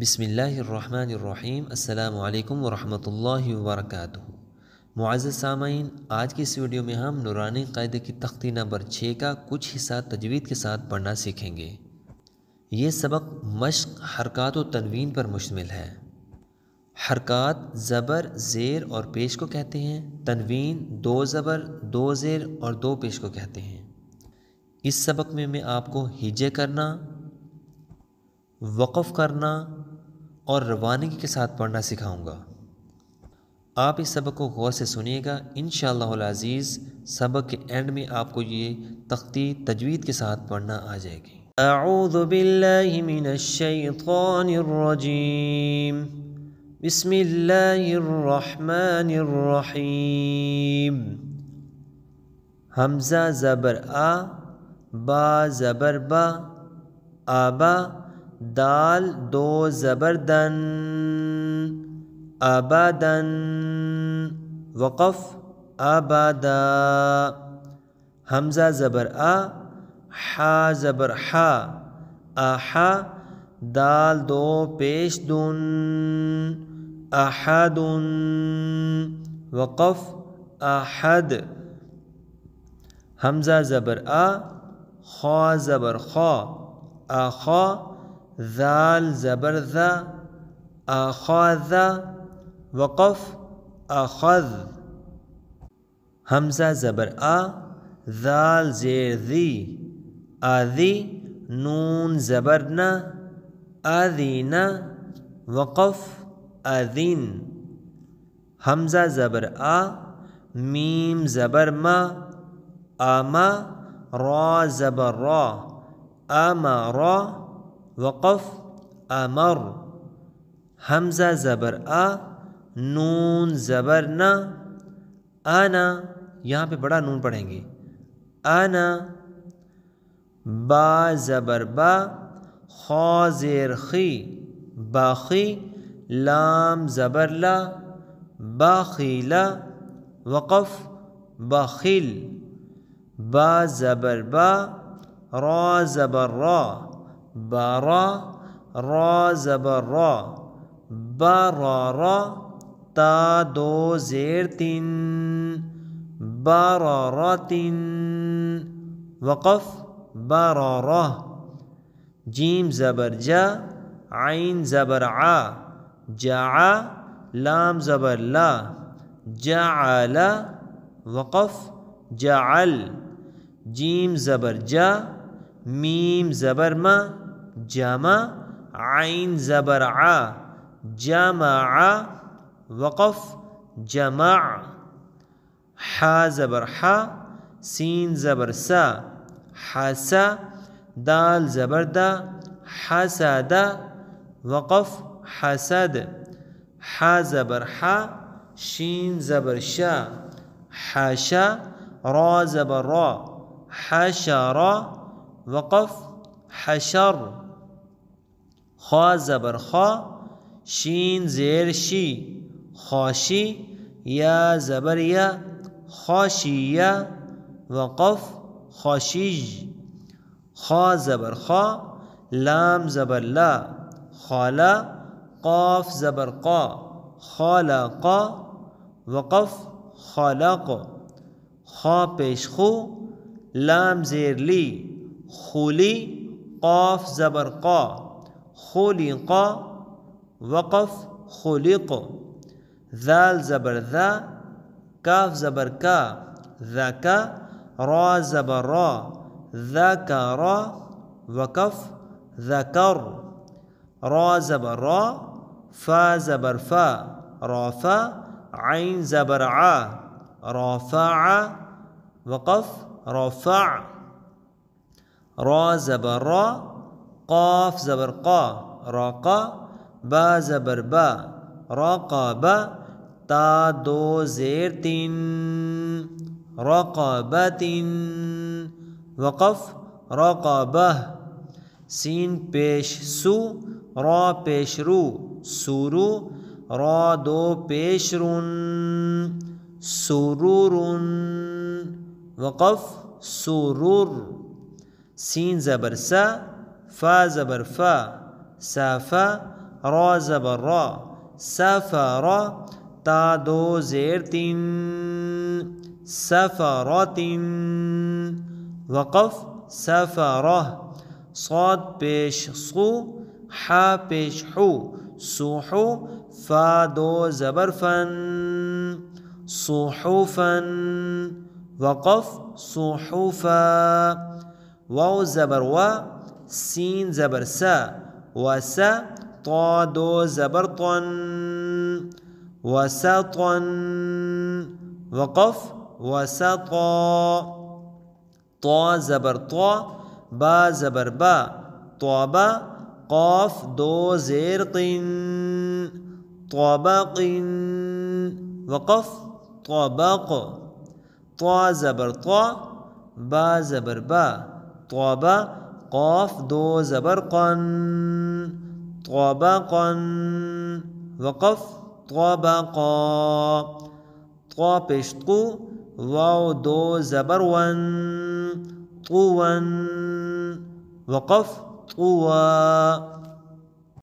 بسم اللہ الرحمن الرحیم۔ السلام علیکم ورحمۃ اللہ وبرکاتہ۔ معزز سامعین، آج کی اس ویڈیو میں ہم نورانی قاعدے کی تختی نمبر 6 کا کچھ حصہ تجوید کے ساتھ پڑھنا سیکھیں گے۔ یہ سبق مشق، حرکات و تنوین پر مشتمل ہے۔ حرکات زبر، زیر اور پیش کو کہتے ہیں۔ تنوین 2 زبر، 2 زیر اور 2 پیش کو کہتے ہیں۔ اس سبق میں آپ کو ہجے کرنا، وقف کرنا اور روانگی کے ساتھ پڑھنا سکھاؤں گا۔ آپ اس سبق کو غور سے سنیے گا، انشاءاللہ العزیز سبق کے اینڈ میں آپ کو یہ تختی تجوید کے ساتھ پڑھنا آ جائے گی۔ اعوذ باللہ من الشیطان الرجیم، بسم اللہ الرحمن الرحیم۔ حمزہ زبر آ، با زبر با، آبا، دال 2 زبر دن، ابدن، وقف ابدا۔ حمزہ زبر آ، حا زبر حا، آحا، دال 2 پیش دن، احدن، وقف احد۔ حمزہ زبر آ، خا زبر خا، آخا، ذال زبر ذا، آخاذ، وقف اخذ۔ حمزہ زبر آ، ذال زیر ذی، آذی، نون زبر نا، آذینا، وقف اذن۔ حمزہ زبر آ، میم زبر ما، آما، را زبر را، آمارا، وقف امر۔ حمزہ زبر آ، نون زبر نا، آنا، یہاں پہ بڑا نون پڑھیں گے، آنا۔ با زبر با، خا زیر خی، باخی، لام زبر لا، باخیلا، وقف بخیل۔ با زبر با، را زبر را، بارا، را زبر را، بارارا، تا 2 زیر 3، بارارات، وقف بارارا۔ جیم زبر جا، عین زبر عا، جعا، لام زبر لا، جعل، وقف جعل۔ جیم زبر جا، میم زبر ما، جمع، عین زبر ع، جمع، وقف جمع۔ حا زبر حا، سین زبر سا، حسا، دال زبر دا، حسد، وقف حسد۔ حا زبر حا، شین زبر شا، حاشا، را زبر را، حشرا، وقف حشر۔ خا زبر خا، شین زیر شی، خاشی، یا زبر یا، خاشیہ، وقف خاشیج۔ خا زبر خا، لام زبر لا، خالا، قاف زبر قا، خالقا، وقف خالق۔ خا پیش خو، لام زیر لی، خولی، قاف زبر قا، خلقا، وقف خلق۔ ذال زبر ذا، کاف زبر کا، ذکا، را زبر را، ذکرا، وقف ذکر۔ را زبر را، فا زبر فا، رافع، عین زبر ع، رافع، وقف رفع۔ را زبر را، قاف زبر قا، راقا، با زبر با، راقابا، تا 2 زیر 3، رقابت، وقف رقابہ۔ سین پیش سو، را پیش رو، سورو، را 2 پیش رن، سرور، وقف سرور۔ سین زبر سا، فا زبر فا، سافا، را زبر را سفر تا دو زیر تین سفرات وقف سفرہ صاد پیش صو حا پیش حو صوحو فا دو زبر فن صحفا وقف صحفا واو زبر و سین زبر سا وسا طا دو زبر طن وسطا وقف وسطا طا زبر طا با زبر با طابا قاف دو زیر قن طبق وقف طبق طا زبر طا با زبر با طابا قاف دو زبر قن طبقا وقف طبقا طا پیش طو واو دو زبر ون طوا وقف طوا